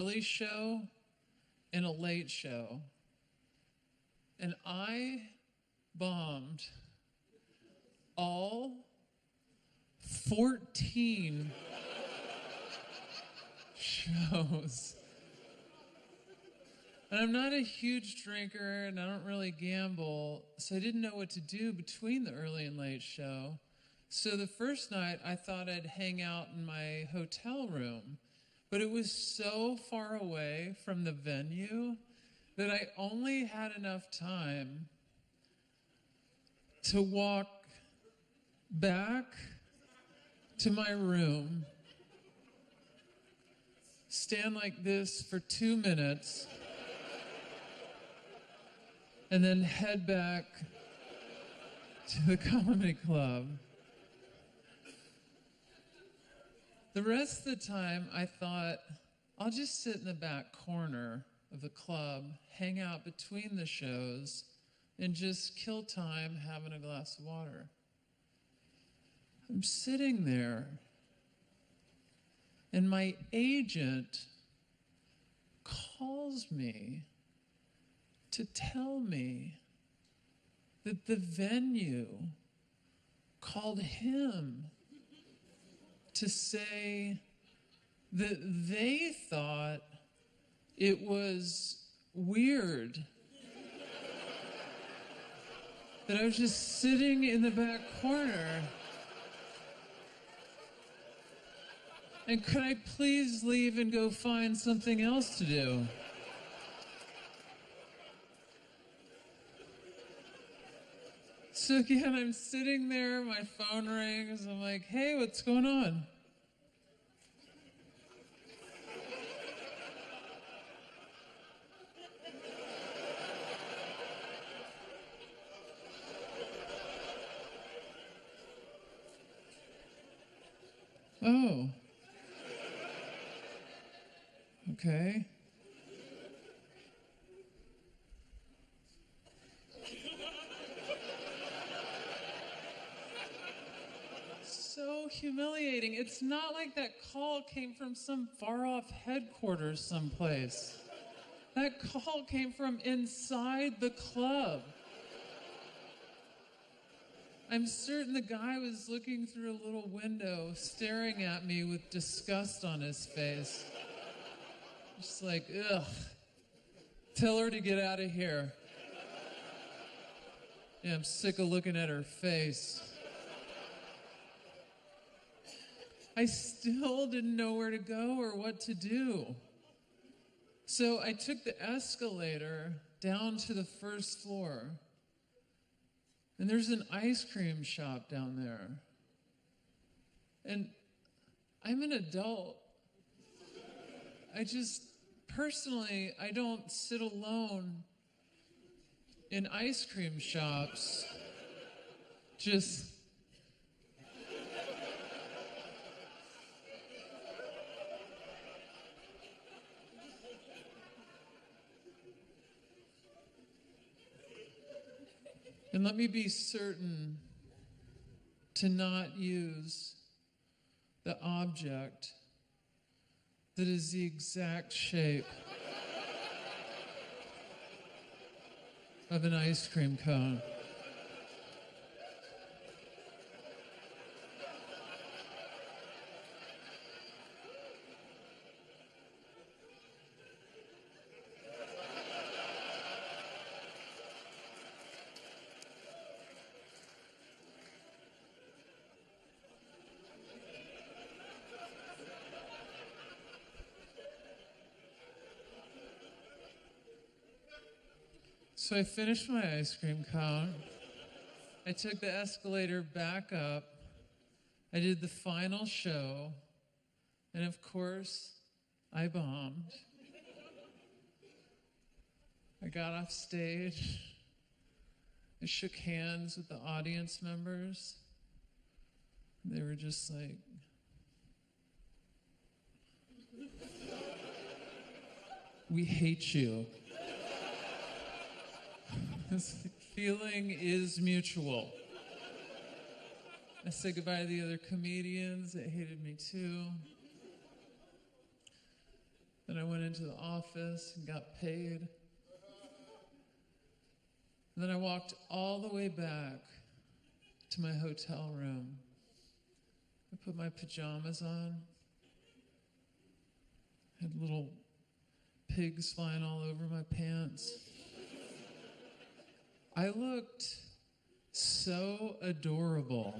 early show and a late show. And I bombed all 14 shows. And I'm not a huge drinker and I don't really gamble, so I didn't know what to do between the early and late show. So the first night I thought I'd hang out in my hotel room, but it was so far away from the venue that I only had enough time to walk back to my room, stand like this for 2 minutes, and then head back to the comedy club. The rest of the time, I thought, I'll just sit in the back corner of the club, hang out between the shows, and just kill time having a glass of water. I'm sitting there, and my agent calls me to tell me that the venue called him to say that they thought it was weird that I was just sitting in the back corner. And could I please leave and go find something else to do? So again, I'm sitting there, my phone rings, I'm like, hey, what's going on? Oh. Okay. So humiliating. It's not like that call came from some far-off headquarters someplace. That call came from inside the club. I'm certain the guy was looking through a little window, staring at me with disgust on his face. Just like, ugh. Tell her to get out of here. Yeah, I'm sick of looking at her face. I still didn't know where to go or what to do. So I took the escalator down to the first floor. And there's an ice cream shop down there. And I'm an adult. Personally, I don't sit alone in ice cream shops. And let me be certain to not use the object that is the exact shape of an ice cream cone. So I finished my ice cream cone. I took the escalator back up. I did the final show. And of course, I bombed. I got off stage. I shook hands with the audience members. They were just like, we hate you. This feeling is mutual. I said goodbye to the other comedians that hated me too. Then I went into the office and got paid. And then I walked all the way back to my hotel room. I put my pajamas on. Had little pigs flying all over my pants. I looked so adorable.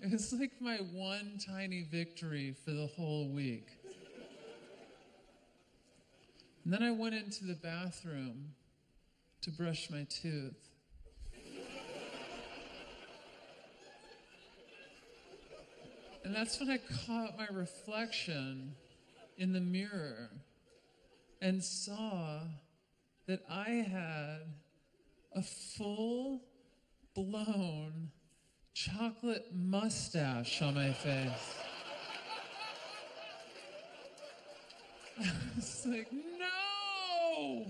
It was like my one tiny victory for the whole week. And then I went into the bathroom to brush my tooth. And that's when I caught my reflection in the mirror and saw that I had a full-blown chocolate mustache on my face. I was like, no!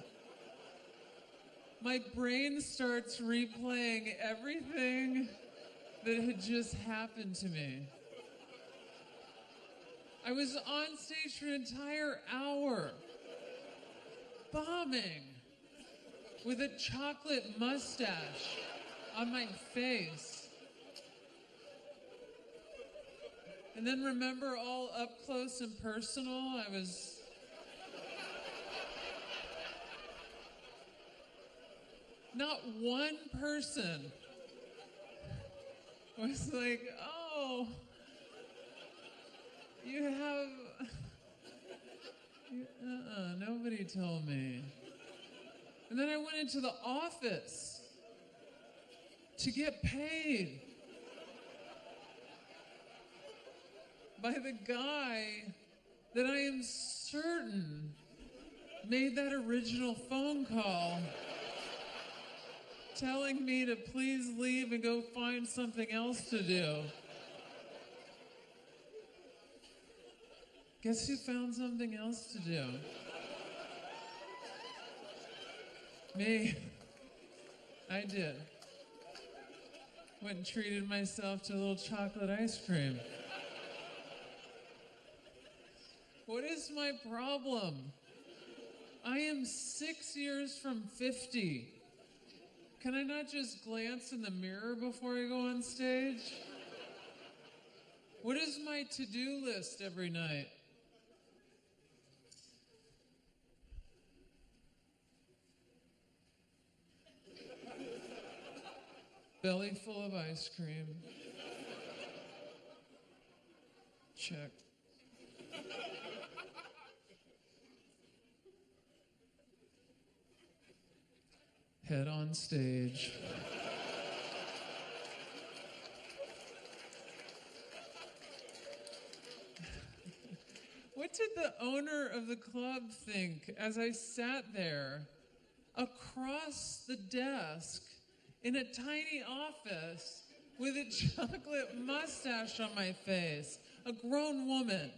My brain starts replaying everything that had just happened to me. I was on stage for an entire hour, bombing, with a chocolate mustache on my face. And then remember, all up close and personal, I was not one person was like, oh, you have, nobody told me. And then I went into the office to get paid by the guy that I am certain made that original phone call telling me to please leave and go find something else to do. Guess who found something else to do? Me. I did. Went and treated myself to a little chocolate ice cream. What is my problem? I am 6 years from 50. Can I not just glance in the mirror before I go on stage? What is my to-do list every night? Belly full of ice cream. Check. Head on stage. What did the owner of the club think as I sat there across the desk in a tiny office with a chocolate mustache on my face, a grown woman,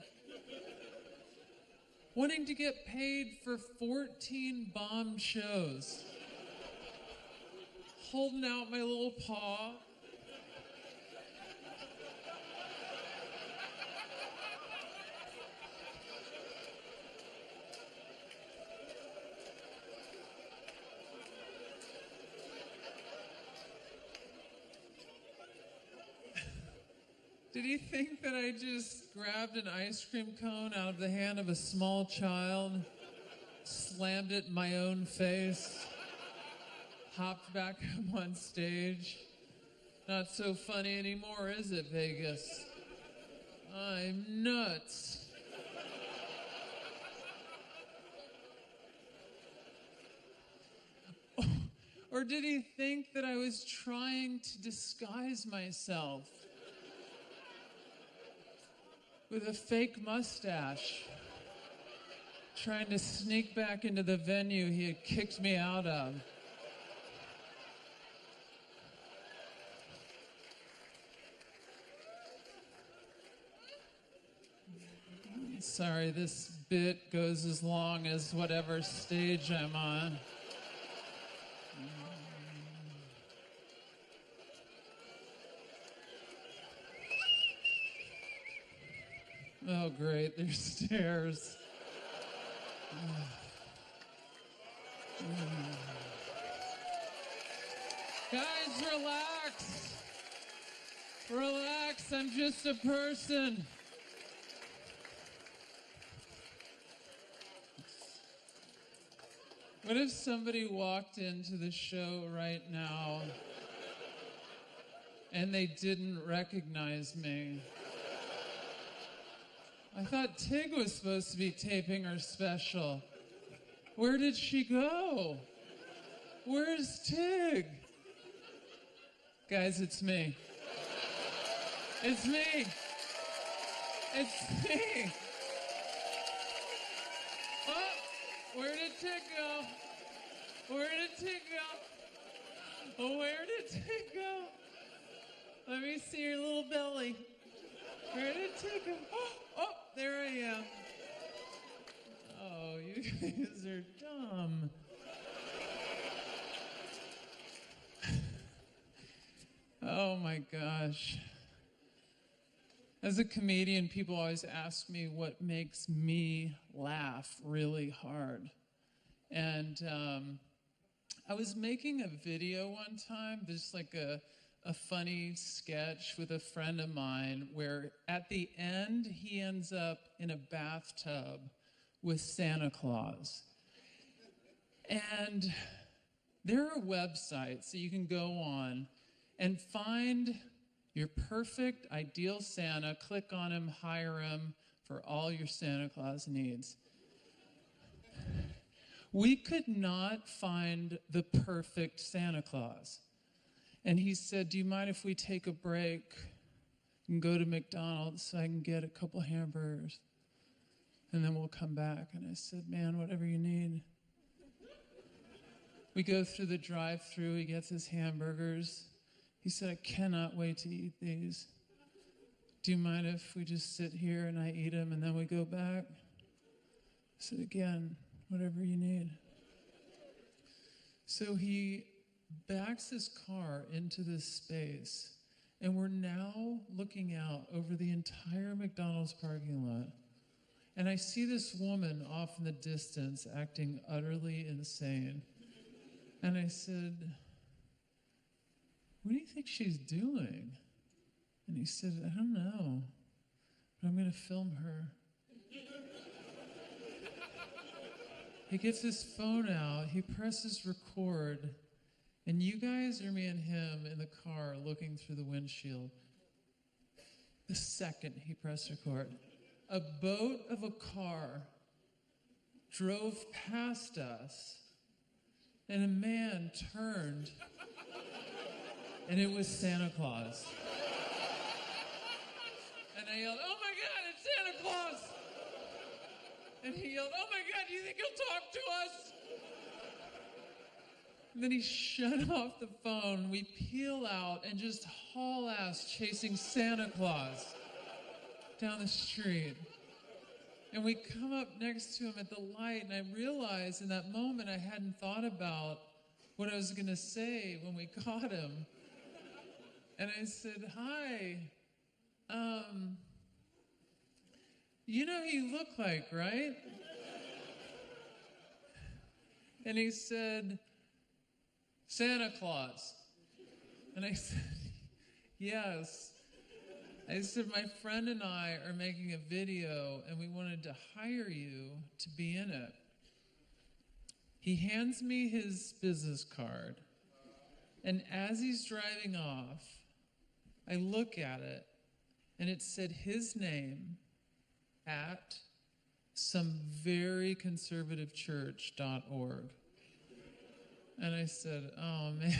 wanting to get paid for 14 bomb shows, holding out my little paw. Did he think that I just grabbed an ice cream cone out of the hand of a small child, slammed it in my own face, hopped back up on stage? Not so funny anymore, is it, Vegas? I'm nuts. Or did he think that I was trying to disguise myself with a fake mustache, trying to sneak back into the venue he had kicked me out of? Sorry, this bit goes as long as whatever stage I'm on. Oh, great, there's stairs. Guys, relax. Relax, I'm just a person. What if somebody walked into the show right now and they didn't recognize me? I thought Tig was supposed to be taping her special. Where did she go? Where's Tig? Guys, it's me. It's me. It's me. Oh, where did Tig go? Where did Tig go? Oh, where did Tig go? Let me see your little belly. Where did Tig go? Oh, there I am. Oh, you guys are dumb. Oh my gosh. As a comedian, people always ask me what makes me laugh really hard. And I was making a video one time, just like a funny sketch with a friend of mine where at the end he ends up in a bathtub with Santa Claus. And there are websites that you can go on and find your perfect, ideal Santa, click on him, hire him for all your Santa Claus needs. We could not find the perfect Santa Claus. And he said, do you mind if we take a break and go to McDonald's so I can get a couple hamburgers? And then we'll come back. And I said, man, whatever you need. We go through the drive-thru. He gets his hamburgers. He said, I cannot wait to eat these. Do you mind if we just sit here and I eat them and then we go back? I said, again, whatever you need. So he backs his car into this space, and we're now looking out over the entire McDonald's parking lot. And I see this woman off in the distance acting utterly insane. And I said, what do you think she's doing? And he said, I don't know, but I'm going to film her. He gets his phone out, he presses record, and you guys are me and him in the car looking through the windshield. The second he pressed record, a boat of a car drove past us, and a man turned, and it was Santa Claus. And I yelled, oh my God, it's Santa Claus! And he yelled, oh my God, do you think he'll talk to us? And then he shut off the phone. We peel out and just haul ass chasing Santa Claus down the street. And we come up next to him at the light, and I realized in that moment I hadn't thought about what I was going to say when we caught him. And I said, hi, you know who you look like, right? And he said, Santa Claus. And I said, yes. I said, my friend and I are making a video, and we wanted to hire you to be in it. He hands me his business card, and as he's driving off, I look at it, and it said his name at some very conservative church.org. And I said, oh man,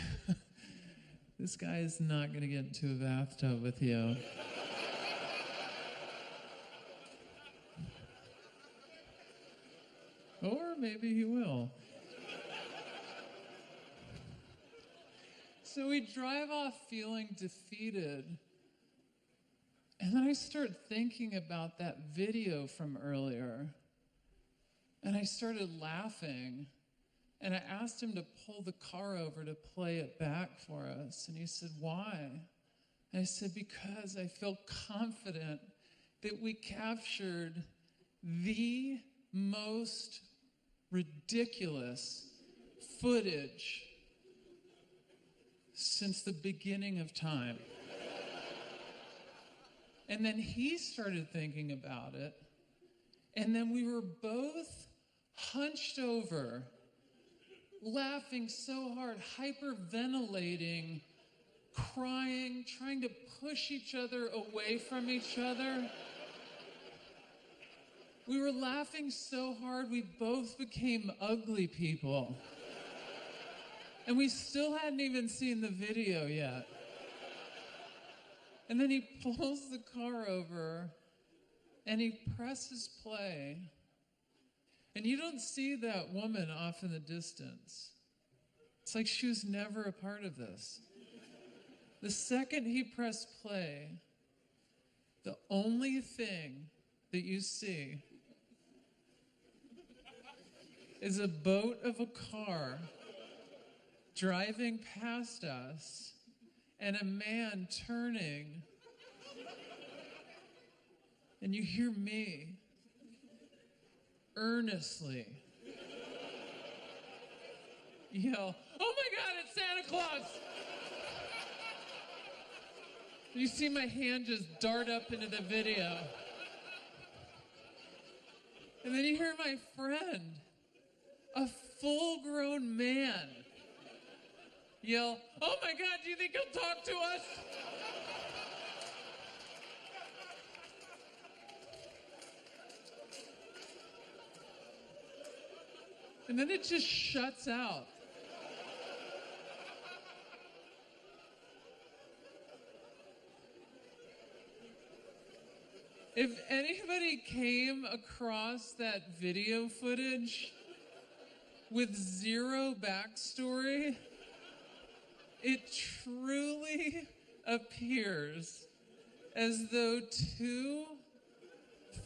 this guy is not going to get into a bathtub with you. Or maybe he will. So we drive off feeling defeated. And then I start thinking about that video from earlier. And I started laughing. And I asked him to pull the car over to play it back for us. And he said, why? And I said, because I feel confident that we captured the most ridiculous footage since the beginning of time. And then he started thinking about it, and then we were both hunched over, laughing so hard, hyperventilating, crying, trying to push each other away from each other. We were laughing so hard, we both became ugly people. And we still hadn't even seen the video yet. And then he pulls the car over and he presses play. And you don't see that woman off in the distance. It's like she was never a part of this. The second he pressed play, the only thing that you see is a boat of a car driving past us and a man turning, and you hear me earnestly yell, "Oh my God, it's Santa Claus!" You see my hand just dart up into the video. And then you hear my friend, a full-grown man, yell, "Oh my God, do you think he'll talk to us?" And then it just shuts out. If anybody came across that video footage with zero backstory, it truly appears as though two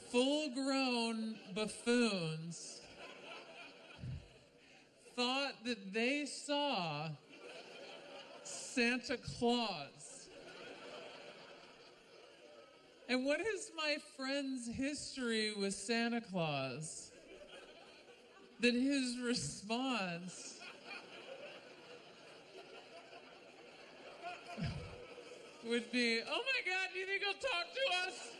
full-grown buffoons thought that they saw Santa Claus. And what is my friend's history with Santa Claus? That his response would be, "Oh my God, do you think he'll talk to us?"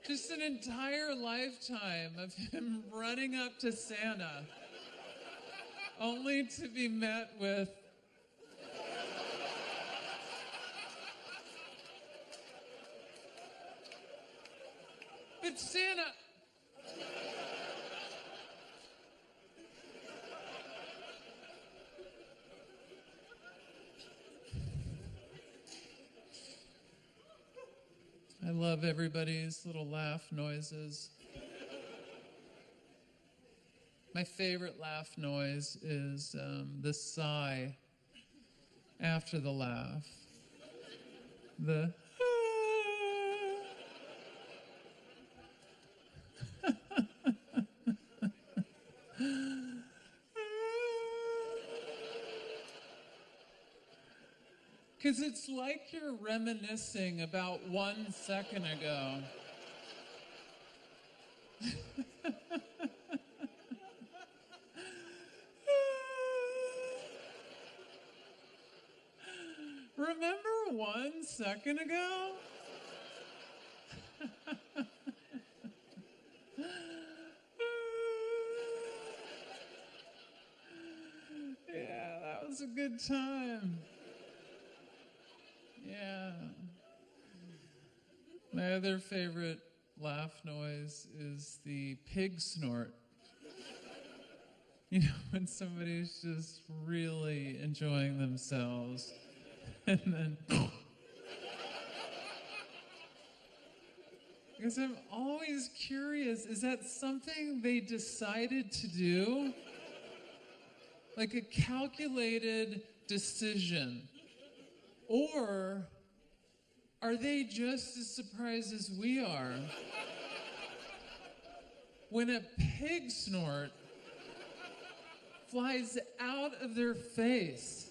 Just an entire lifetime of him running up to Santa, only to be met with, "But Santa..." I love everybody's little laugh noises. My favorite laugh noise is the sigh after the laugh. The because it's like you're reminiscing about 1 second ago. Remember 1 second ago? Yeah, that was a good time. Yeah. My other favorite laugh noise is the pig snort. You know, when somebody's just really enjoying themselves, and then... Because I'm always curious, is that something they decided to do? Like a calculated decision? Or are they just as surprised as we are when a pig snort flies out of their face?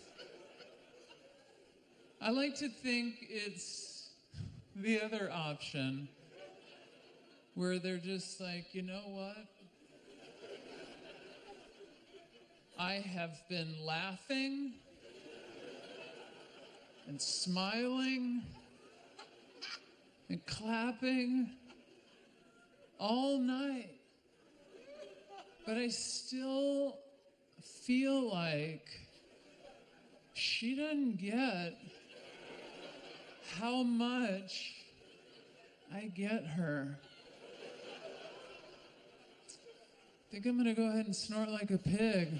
I like to think it's the other option, where they're just like, you know what? I have been laughing and smiling and clapping all night, but I still feel like she doesn't get how much I get her. I think I'm gonna go ahead and snort like a pig.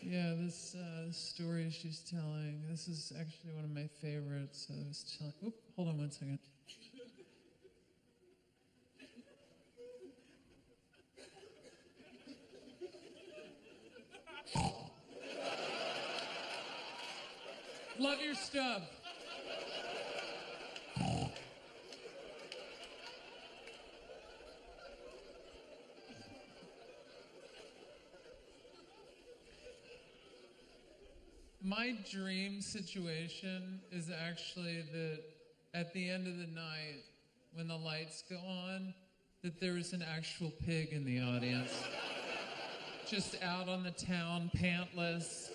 Yeah, this story she's telling, this is actually one of my favorites. I was telling, hold on one second. Love your stub. My dream situation is actually that at the end of the night, when the lights go on, that there is an actual pig in the audience. Just out on the town, pantless,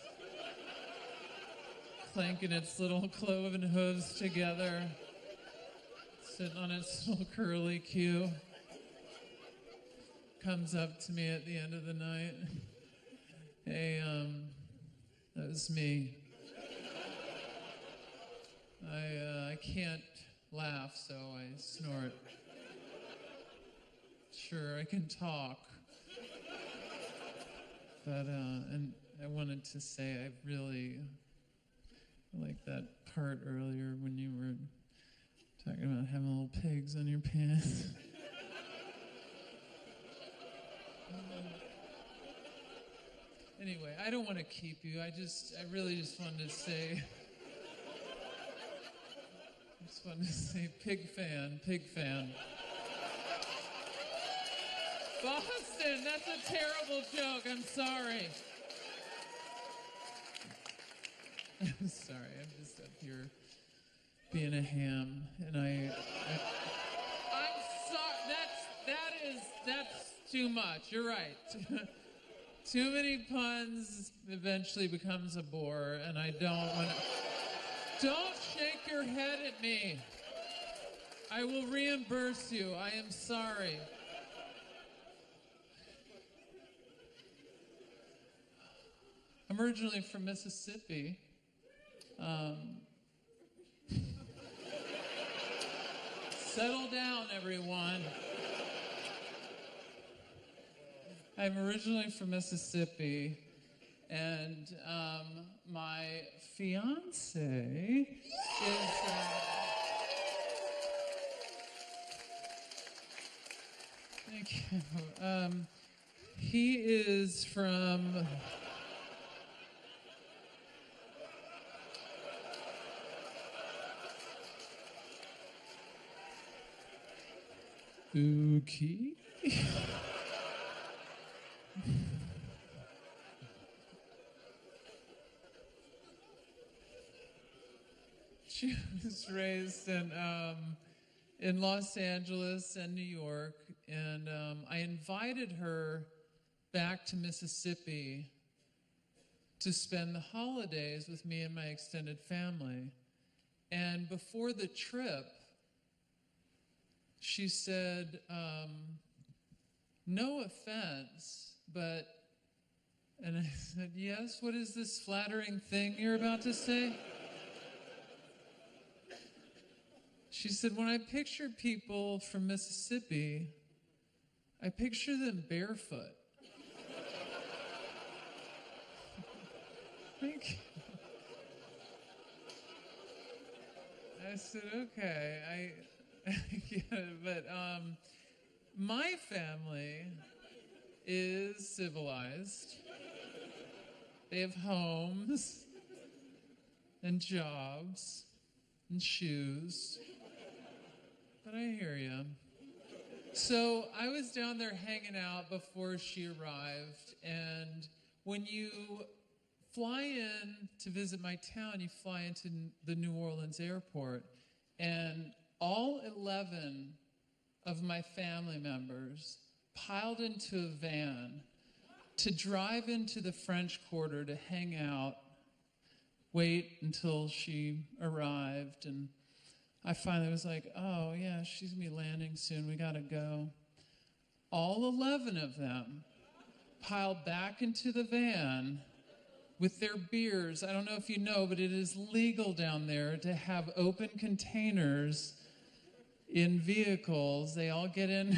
clanking its little cloven hooves together, sitting on its little curly cue. Comes up to me at the end of the night. Hey, that was me. I can't laugh, so I snort. Sure, I can talk. But, and I wanted to say I really like that part earlier when you were talking about having little pigs on your pants. Anyway, I don't want to keep you. I really just wanted to say, pig fan. Boston, that's a terrible joke. I'm sorry. I'm sorry. I'm just up here being a ham, and I'm sorry. That's too much. You're right. Too many puns eventually becomes a bore, and I don't want to. Don't shake your head at me. I will reimburse you. I am sorry. I'm originally from Mississippi. Settle down, everyone. I'm originally from Mississippi, and my fiance is... thank you. He is from... Okay. She was raised in Los Angeles and New York, and I invited her back to Mississippi to spend the holidays with me and my extended family. And before the trip, she said, no offense, but, and I said, yes, what is this flattering thing you're about to say? She said, when I picture people from Mississippi, I picture them barefoot. Thank you. I said, okay, I get it, but my family is civilized. They have homes and jobs and shoes. But I hear you. So I was down there hanging out before she arrived, and when you fly in to visit my town. You fly into the New Orleans airport, and all 11 of my family members piled into a van to drive into the French Quarter to hang out, wait until she arrived. And I finally was like, oh, yeah, she's going to be landing soon. We got to go. All 11 of them piled back into the van with their beers. I don't know if you know, but it is legal down there to have open containers in vehicles. They all get in.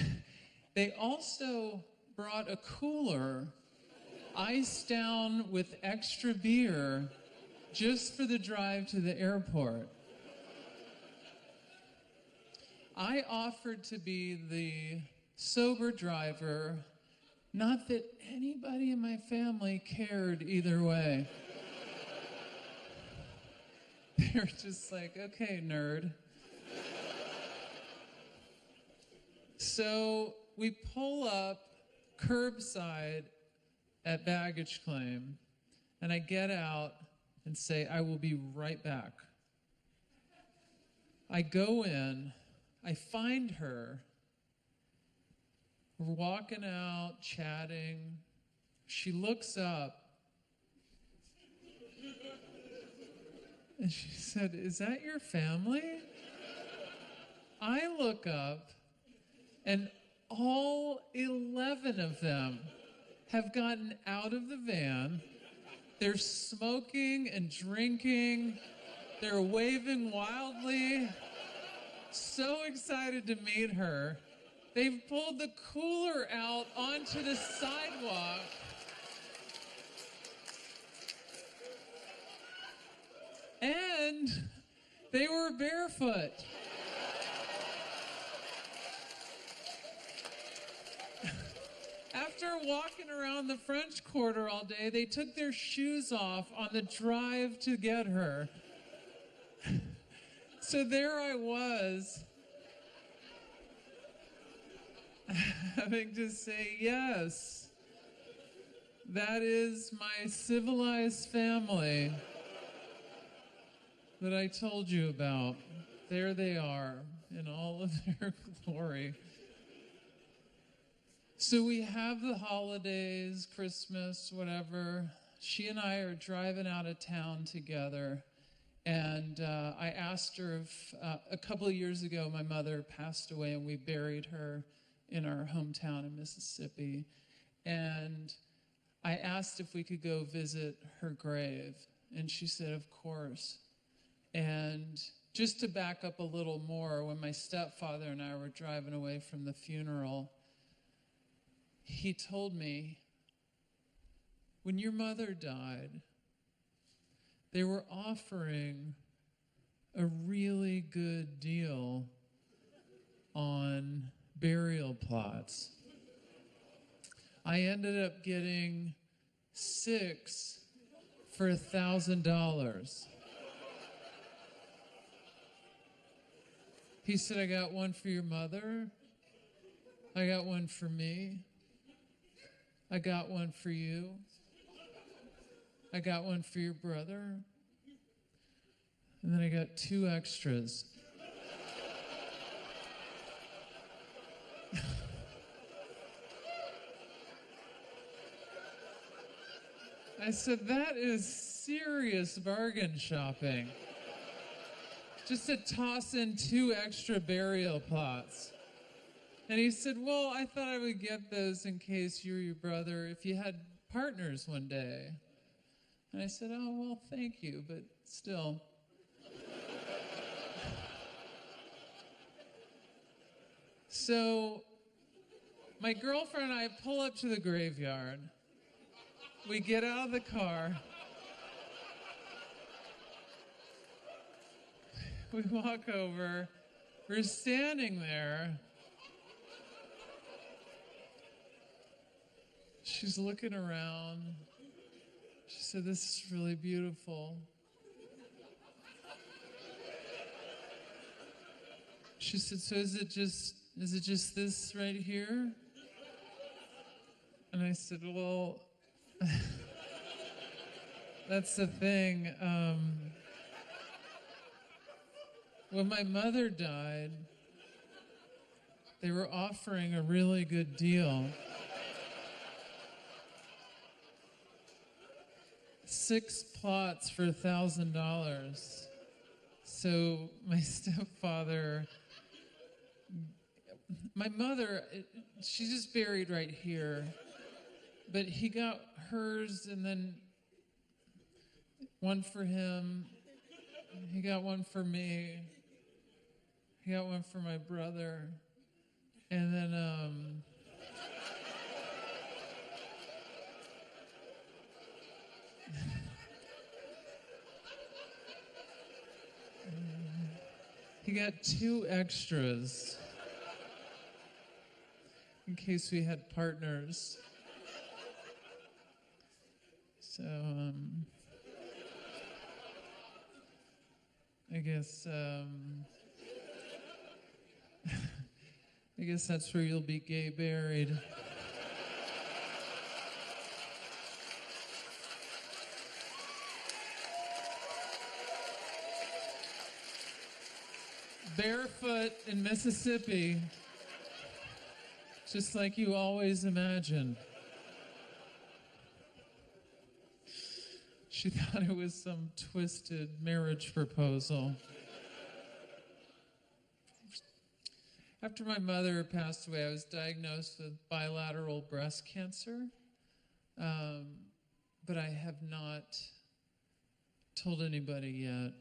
They also brought a cooler iced down with extra beer just for the drive to the airport. I offered to be the sober driver, not that anybody in my family cared either way. They're just like, okay, nerd. So we pull up curbside at baggage claim, and I get out and say, I will be right back. I go in, I find her. We're walking out, chatting. She looks up, and she said, is that your family? I look up, and all 11 of them have gotten out of the van. They're smoking and drinking. They're waving wildly. So excited to meet her. They've pulled the cooler out onto the sidewalk. And they were barefoot. After walking around the French Quarter all day, they took their shoes off on the drive to get her. So there I was, having to say, yes, that is my civilized family that I told you about. There they are in all of their glory. So we have the holidays, Christmas, whatever. She and I are driving out of town together. And I asked her if a couple of years ago my mother passed away, and we buried her in our hometown in Mississippi. And I asked if we could go visit her grave. And she said, of course. And just to back up a little more, when my stepfather and I were driving away from the funeral, he told me, when your mother died, they were offering a really good deal on burial plots. I ended up getting 6 for $1,000. He said, I got one for your mother. I got one for me. I got one for you. I got one for your brother. And then I got 2 extras. I said, that is serious bargain shopping. Just to toss in 2 extra burial plots. And he said, well, I thought I would get those in case you or your brother, if you had partners one day. And I said, oh, well, thank you, but still. So my girlfriend and I pull up to the graveyard. We get out of the car. We walk over. We're standing there. She's looking around. She said, this is really beautiful. She said, so is it just this right here? And I said, well, That's the thing. When my mother died, they were offering a really good deal. 6 plots for $1,000. So my stepfather, my mother, she's just buried right here. But he got hers, and then one for him. He got one for me. He got one for my brother. And then, he got 2 extras in case we had partners. So, I guess that's where you'll be gay buried. Barefoot in Mississippi, just like you always imagined. She thought it was some twisted marriage proposal. After my mother passed away, I was diagnosed with bilateral breast cancer, but I have not told anybody yet.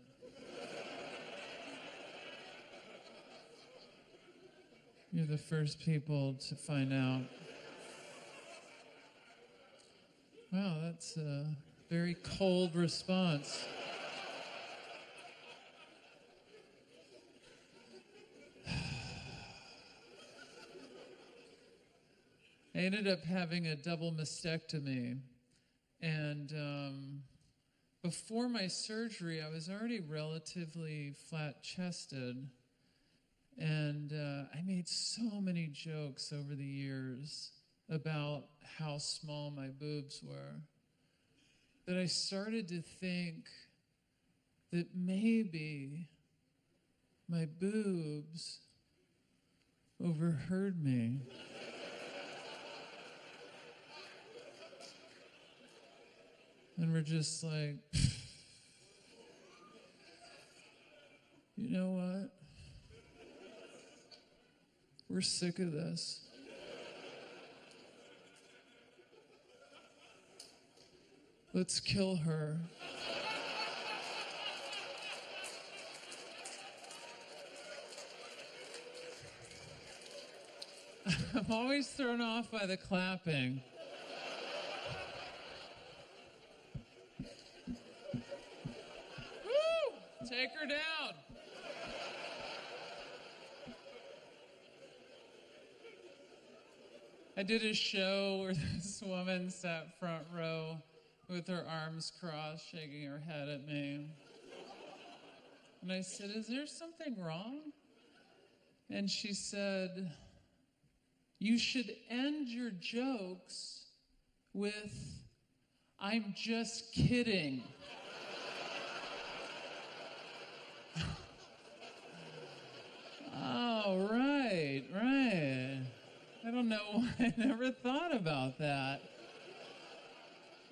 You're the first people to find out. Wow, that's a very cold response. I ended up having a double mastectomy, and before my surgery, I was already relatively flat-chested, and I made so many jokes over the years about how small my boobs were that I started to think that maybe my boobs overheard me. And we're just like, you know what? We're sick of this. Let's kill her. I'm always thrown off by the clapping. Woo! Take her down. I did a show where this woman sat front row with her arms crossed, shaking her head at me. And I said, "Is there something wrong?" And she said, "You should end your jokes with, 'I'm just kidding.'" Oh, right. I don't know why I never thought about that.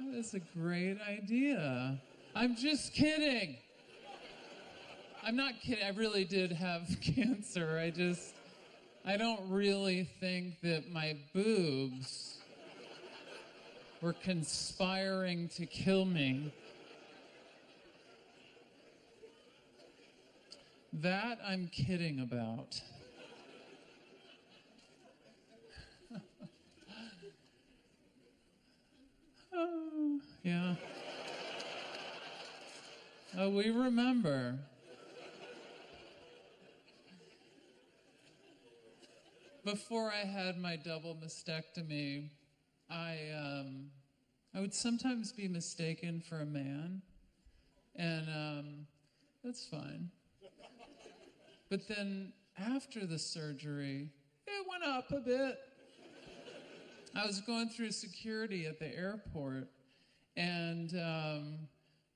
That is a great idea. I'm just kidding. I'm not kidding. I really did have cancer. I don't really think that my boobs were conspiring to kill me. That I'm kidding about. Oh, yeah. Oh, we remember. Before I had my double mastectomy, I would sometimes be mistaken for a man, and that's fine. But then after the surgery, it went up a bit. I was going through security at the airport, and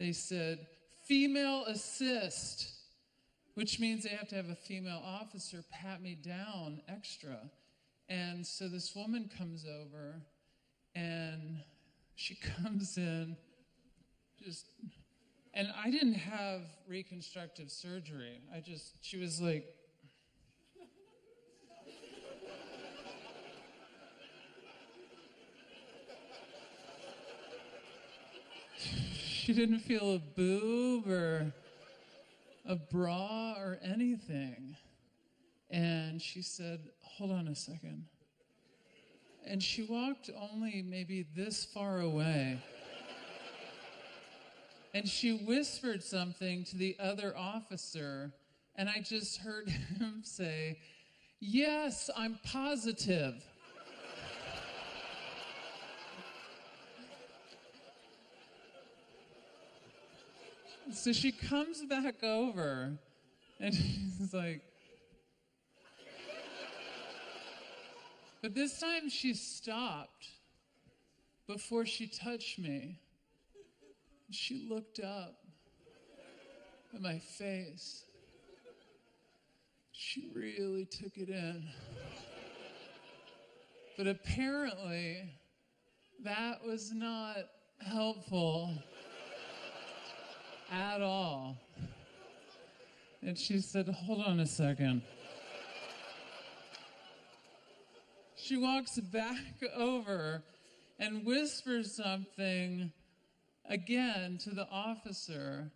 they said, female assist, which means they have to have a female officer pat me down extra. And so this woman comes over, and she comes in and I didn't have reconstructive surgery. She was like, she didn't feel a boob or a bra or anything. And she said, hold on a second. And she walked only maybe this far away. And she whispered something to the other officer, and I just heard him say, yes, I'm positive. So she comes back over, and she's like, but this time she stopped before she touched me. She looked up at my face. She really took it in. But apparently, that was not helpful at all. And she said, hold on a second. She walks back over and whispers something again to the officer,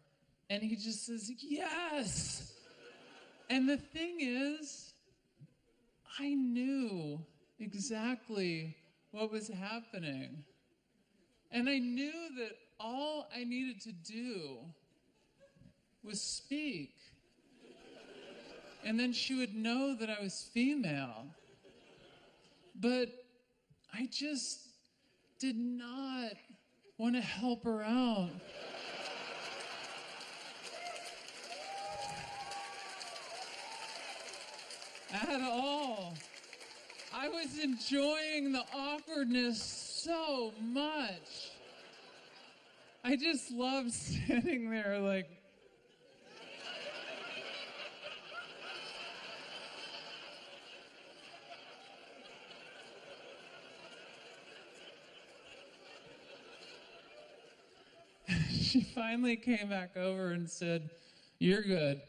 and he just says, yes! And the thing is, I knew exactly what was happening. And I knew that all I needed to do was speak. And then she would know that I was female. But I just did not want to help her out. At all. I was enjoying the awkwardness so much. I just loved standing there like, she finally came back over and said, you're good.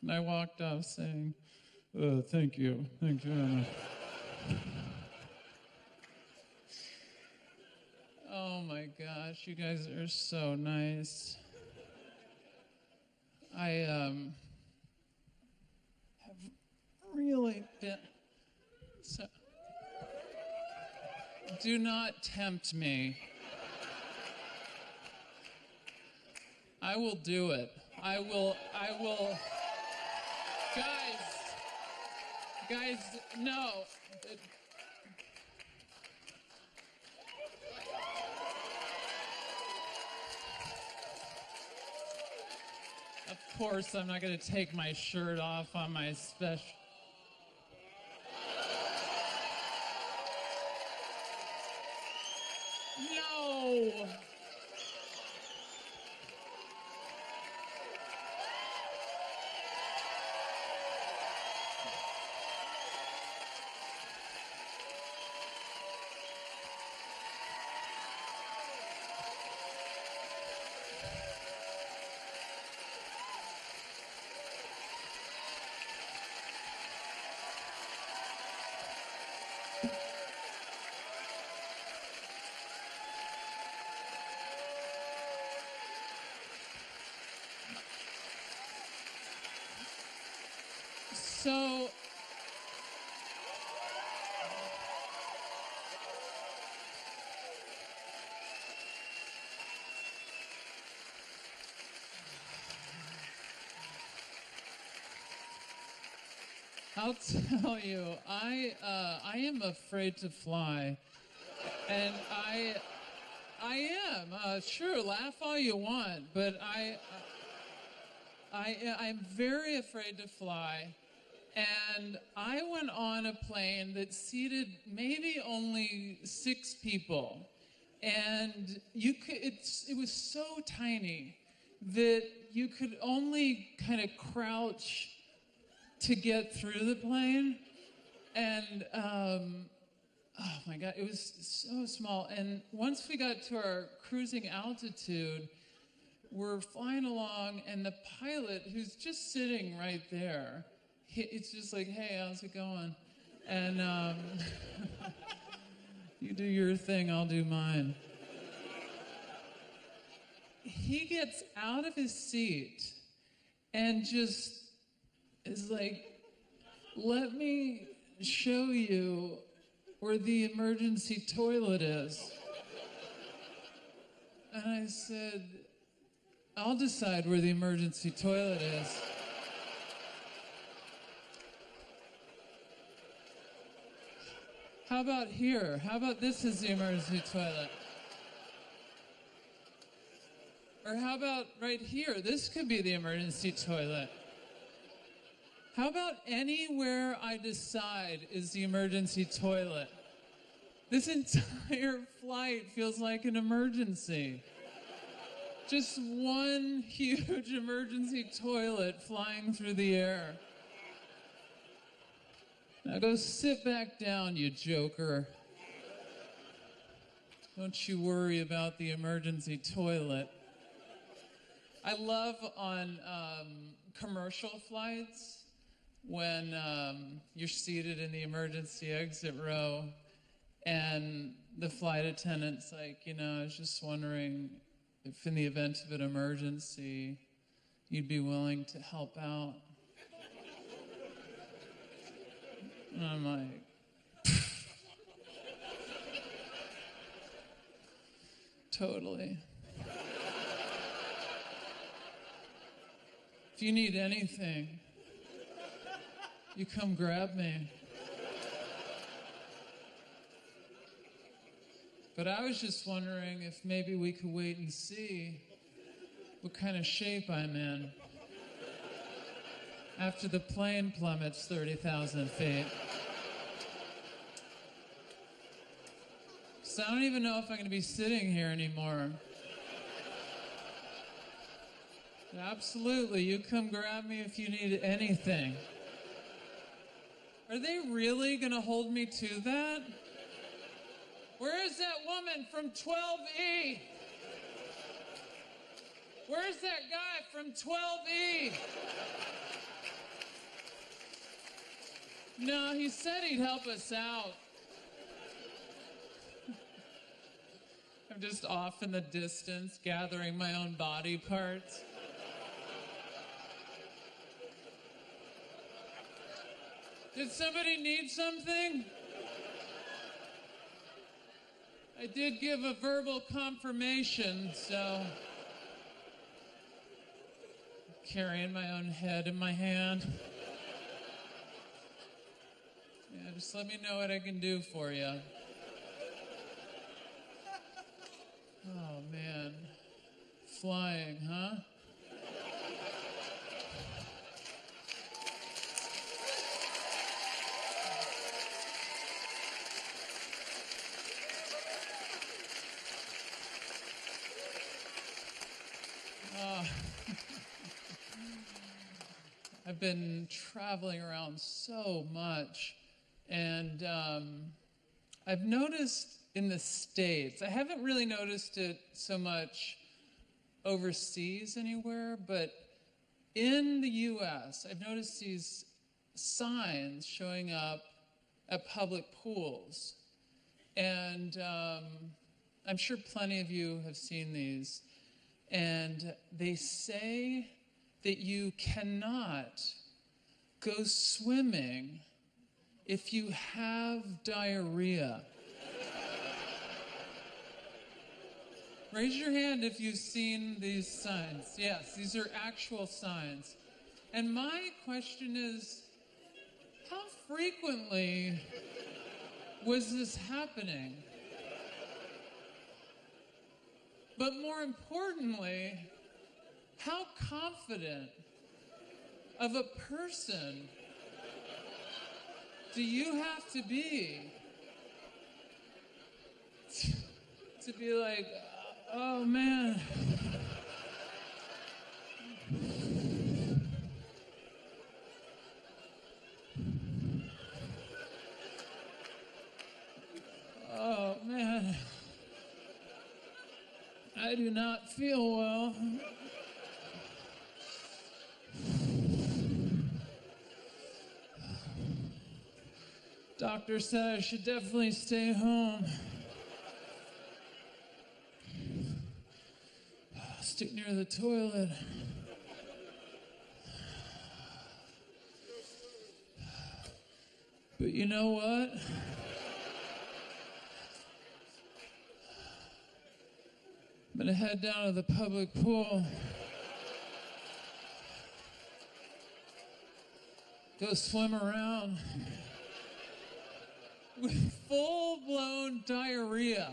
And I walked off saying, thank you. Thank you. Oh my gosh, you guys are so nice. I have really been... So, do not tempt me. I will do it. I will, guys, no. Of course, I'm not going to take my shirt off on my special. No. So, I'll tell you, I am afraid to fly, and I am. Sure, laugh all you want, but I'm very afraid to fly. And I went on a plane that seated maybe only 6 people. And it was so tiny that you could only kind of crouch to get through the plane. And oh my God, it was so small. And once we got to our cruising altitude, we're flying along, and the pilot, who's just sitting right there, it's just like, hey, how's it going? And you do your thing, I'll do mine. He gets out of his seat and just is like, let me show you where the emergency toilet is. And I said, I'll decide where the emergency toilet is. How about here? How about this is the emergency toilet? Or how about right here? This could be the emergency toilet. How about anywhere I decide is the emergency toilet? This entire flight feels like an emergency. Just one huge emergency toilet flying through the air. Now go sit back down, you joker. Don't you worry about the emergency toilet. I love on commercial flights when you're seated in the emergency exit row and the flight attendant's like, I was just wondering if in the event of an emergency, you'd be willing to help out. And I'm like, totally. If you need anything, you come grab me. But I was just wondering if maybe we could wait and see what kind of shape I'm in after the plane plummets 30,000 feet. So I don't even know if I'm going to be sitting here anymore. Absolutely, you come grab me if you need anything. Are they really going to hold me to that? Where is that woman from 12E? Where's that guy from 12E? No, he said he'd help us out. I'm just off in the distance, gathering my own body parts. Did somebody need something? I did give a verbal confirmation, so carrying my own head in my hand. Yeah, just let me know what I can do for you. Oh, man. Flying, huh? I've been traveling around so much, and I've noticed in the States, I haven't really noticed it so much overseas anywhere, but in the US, I've noticed these signs showing up at public pools. And I'm sure plenty of you have seen these. And they say that you cannot go swimming if you have diarrhea. Raise your hand if you've seen these signs. Yes, these are actual signs. And my question is, how frequently was this happening? But more importantly, how confident of a person do you have to be to be like, oh man. Oh man. I do not feel well. Doctor said I should definitely stay home. Stick near the toilet. But you know what? I'm gonna head down to the public pool. Go swim around with full-blown diarrhea.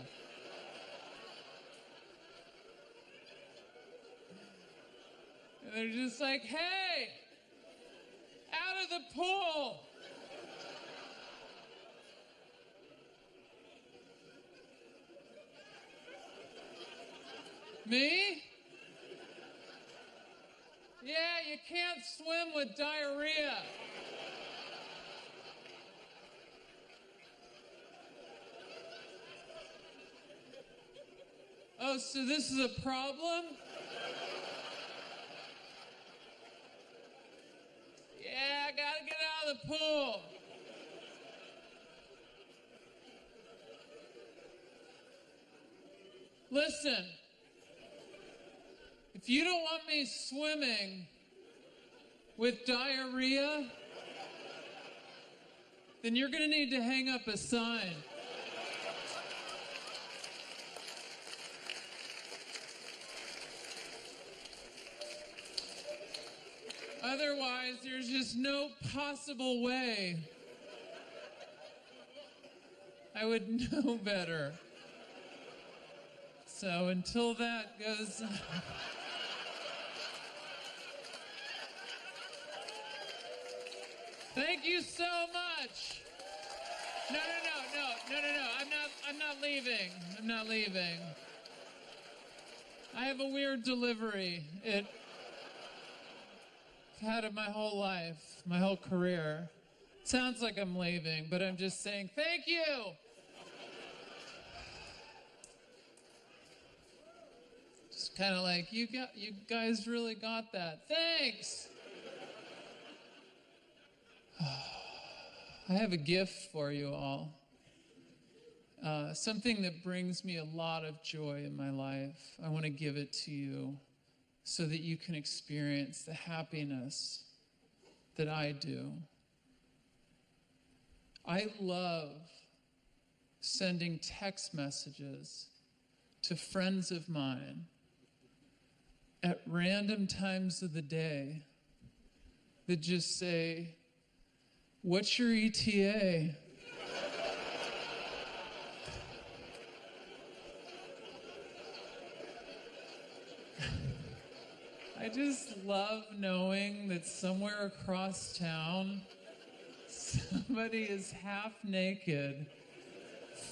And they're just like, hey, out of the pool. Me? Yeah, you can't swim with diarrhea. Oh, so this is a problem? Yeah, I gotta get out of the pool. Listen, if you don't want me swimming with diarrhea, then you're gonna need to hang up a sign. Otherwise, there's just no possible way I would know better. So until that goes... Thank you so much. No. I'm not leaving. I'm not leaving. I have a weird delivery. I've had it my whole life, my whole career. Sounds like I'm leaving, but I'm just saying thank you. Just kind of like, you guys really got that. Thanks. I have a gift for you all. Something that brings me a lot of joy in my life. I want to give it to you so that you can experience the happiness that I do. I love sending text messages to friends of mine at random times of the day that just say, "What's your ETA?" I just love knowing that somewhere across town, somebody is half naked,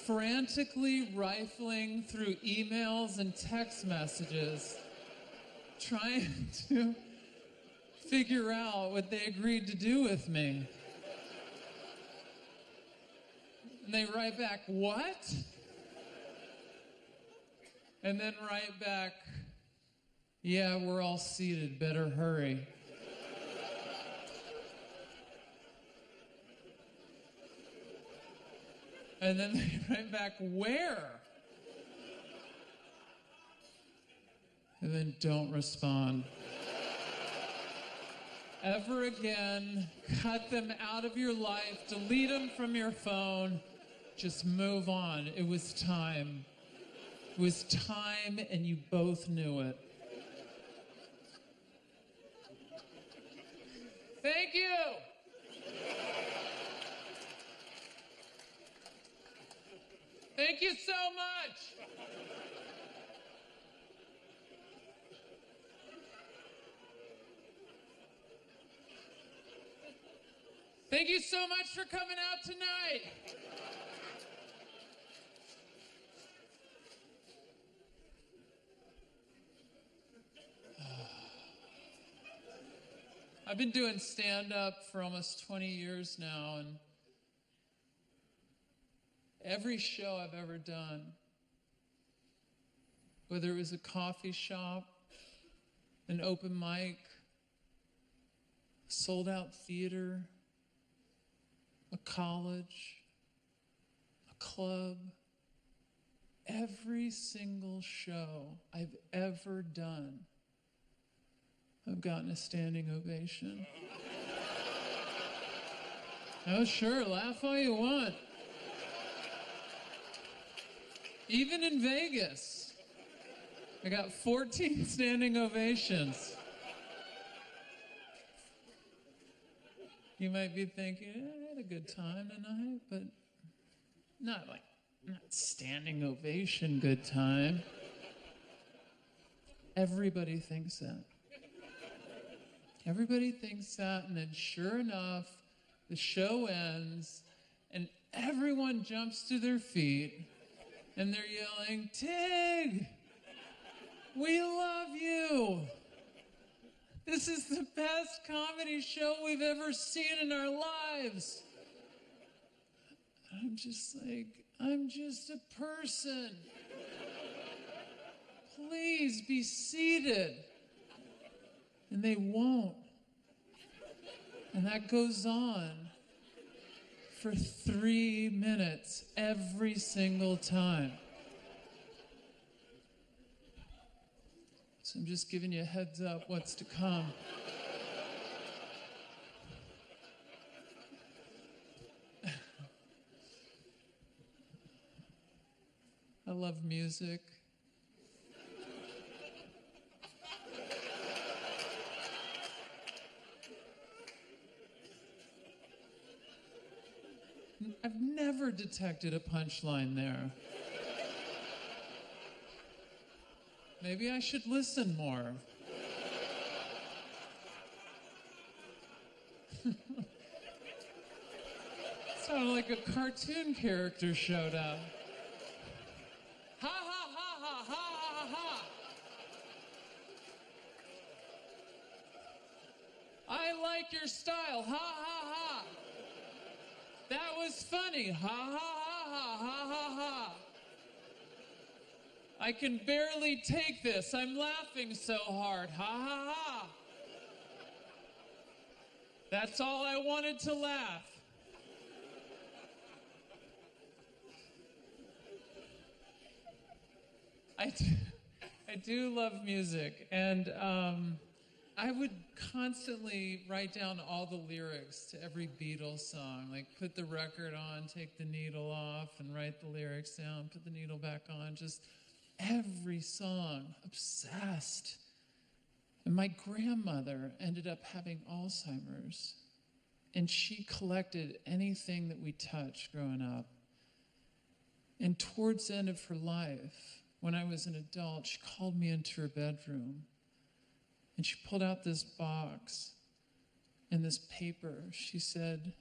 frantically rifling through emails and text messages, trying to figure out what they agreed to do with me. And they write back, "What?" And then write back, "Yeah, we're all seated, better hurry." And then they write back, "Where?" And then don't respond. Ever again, cut them out of your life, delete them from your phone, just move on. It was time. It was time, and you both knew it. Thank you. Thank you so much. Thank you so much for coming out tonight. I've been doing stand-up for almost 20 years now, and every show I've ever done, whether it was a coffee shop, an open mic, a sold-out theater, a college, a club, every single show I've ever done, I've gotten a standing ovation. Oh, sure, laugh all you want. Even in Vegas, I got 14 standing ovations. You might be thinking, I had a good time tonight, but not standing ovation good time. Everybody thinks that. Everybody thinks that, and then sure enough, the show ends, and everyone jumps to their feet, and they're yelling, Tig, we love you. This is the best comedy show we've ever seen in our lives. I'm just like, I'm just a person. Please be seated. And they won't. And that goes on for 3 minutes every single time. So I'm just giving you a heads up what's to come. I love music. I've never detected a punchline there. Maybe I should listen more. Sounded like a cartoon character showed up. Ha ha ha ha ha ha ha. I like your style. Ha ha ha. That was funny. Ha ha ha ha ha ha ha. I can barely take this. I'm laughing so hard. Ha ha ha. That's all I wanted to laugh. I do love music, and I would constantly write down all the lyrics to every Beatles song, like put the record on, take the needle off, and write the lyrics down, put the needle back on, just every song, obsessed. And my grandmother ended up having Alzheimer's, and she collected anything that we touched growing up. And towards the end of her life, when I was an adult, she called me into her bedroom, and she pulled out this box and this paper. She said,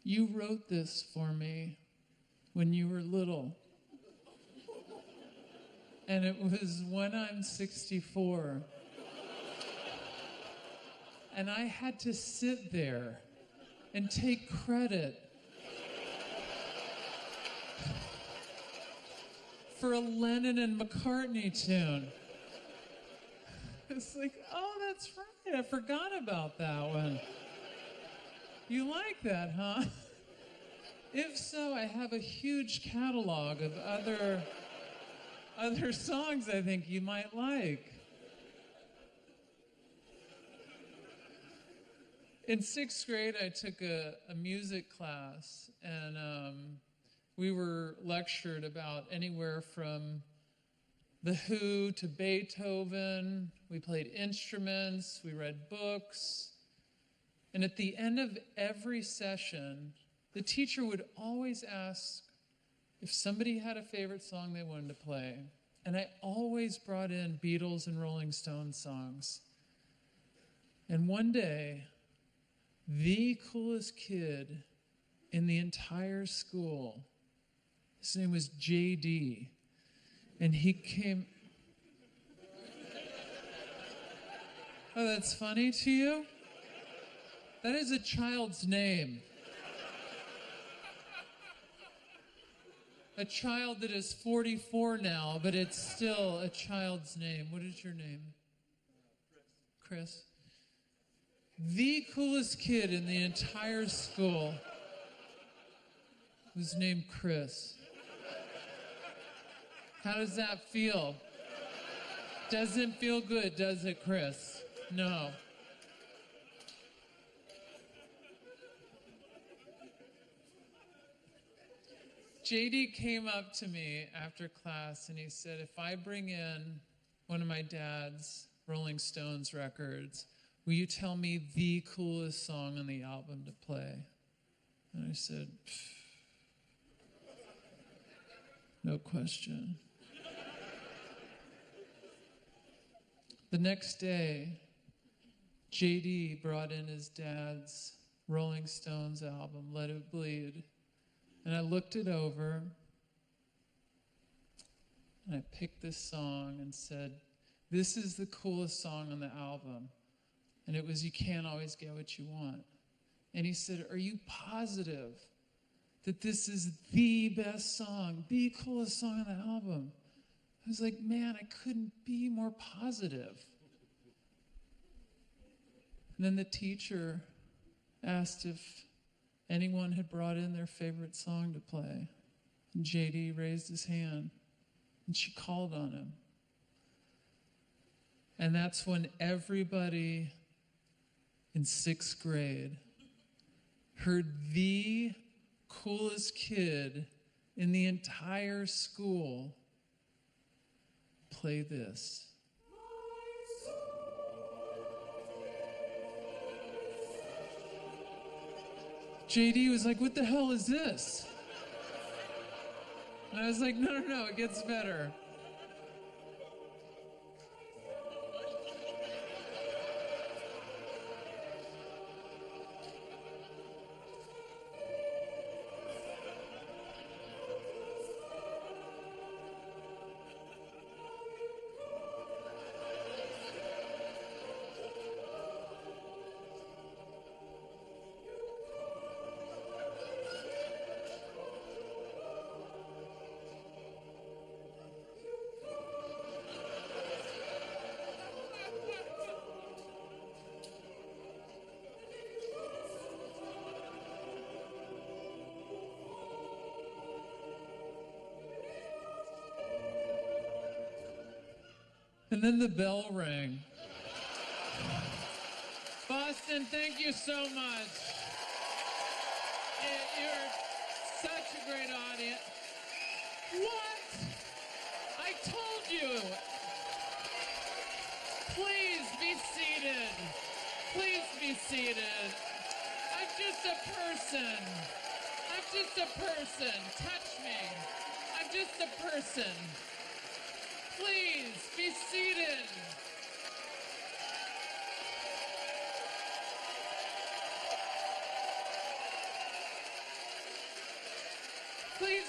"You wrote this for me when you were little." And it was When I'm 64. And I had to sit there and take credit for a Lennon and McCartney tune. It's like, oh, that's right. I forgot about that one. You like that, huh? If so, I have a huge catalog of other songs I think you might like. In 6th grade, I took a music class, and we were lectured about anywhere from The Who to Beethoven. We played instruments, we read books. And at the end of every session, the teacher would always ask if somebody had a favorite song they wanted to play. And I always brought in Beatles and Rolling Stones songs. And one day, the coolest kid in the entire school, his name was JD, and he came... Oh, that's funny to you? That is a child's name. A child that is 44 now, but it's still a child's name. What is your name? Chris. The coolest kid in the entire school was named Chris. How does that feel? Doesn't feel good, does it, Chris? No. JD came up to me after class and he said, if I bring in one of my dad's Rolling Stones records, will you tell me the coolest song on the album to play? And I said, no question. The next day, JD brought in his dad's Rolling Stones album, Let It Bleed. And I looked it over, and I picked this song and said, this is the coolest song on the album. And it was You Can't Always Get What You Want. And he said, are you positive that this is the best song, the coolest song on the album? I was like, man, I couldn't be more positive. And then the teacher asked if anyone had brought in their favorite song to play. And JD raised his hand, and she called on him. And that's when everybody in 6th grade heard the coolest kid in the entire school play this. JD was like, what the hell is this? And I was like, no, it gets better. And then the bell rang. Boston, thank you so much. You're such a great audience. What? I told you. Please be seated. Please be seated. I'm just a person. I'm just a person. Touch me. I'm just a person. Please be seated. Please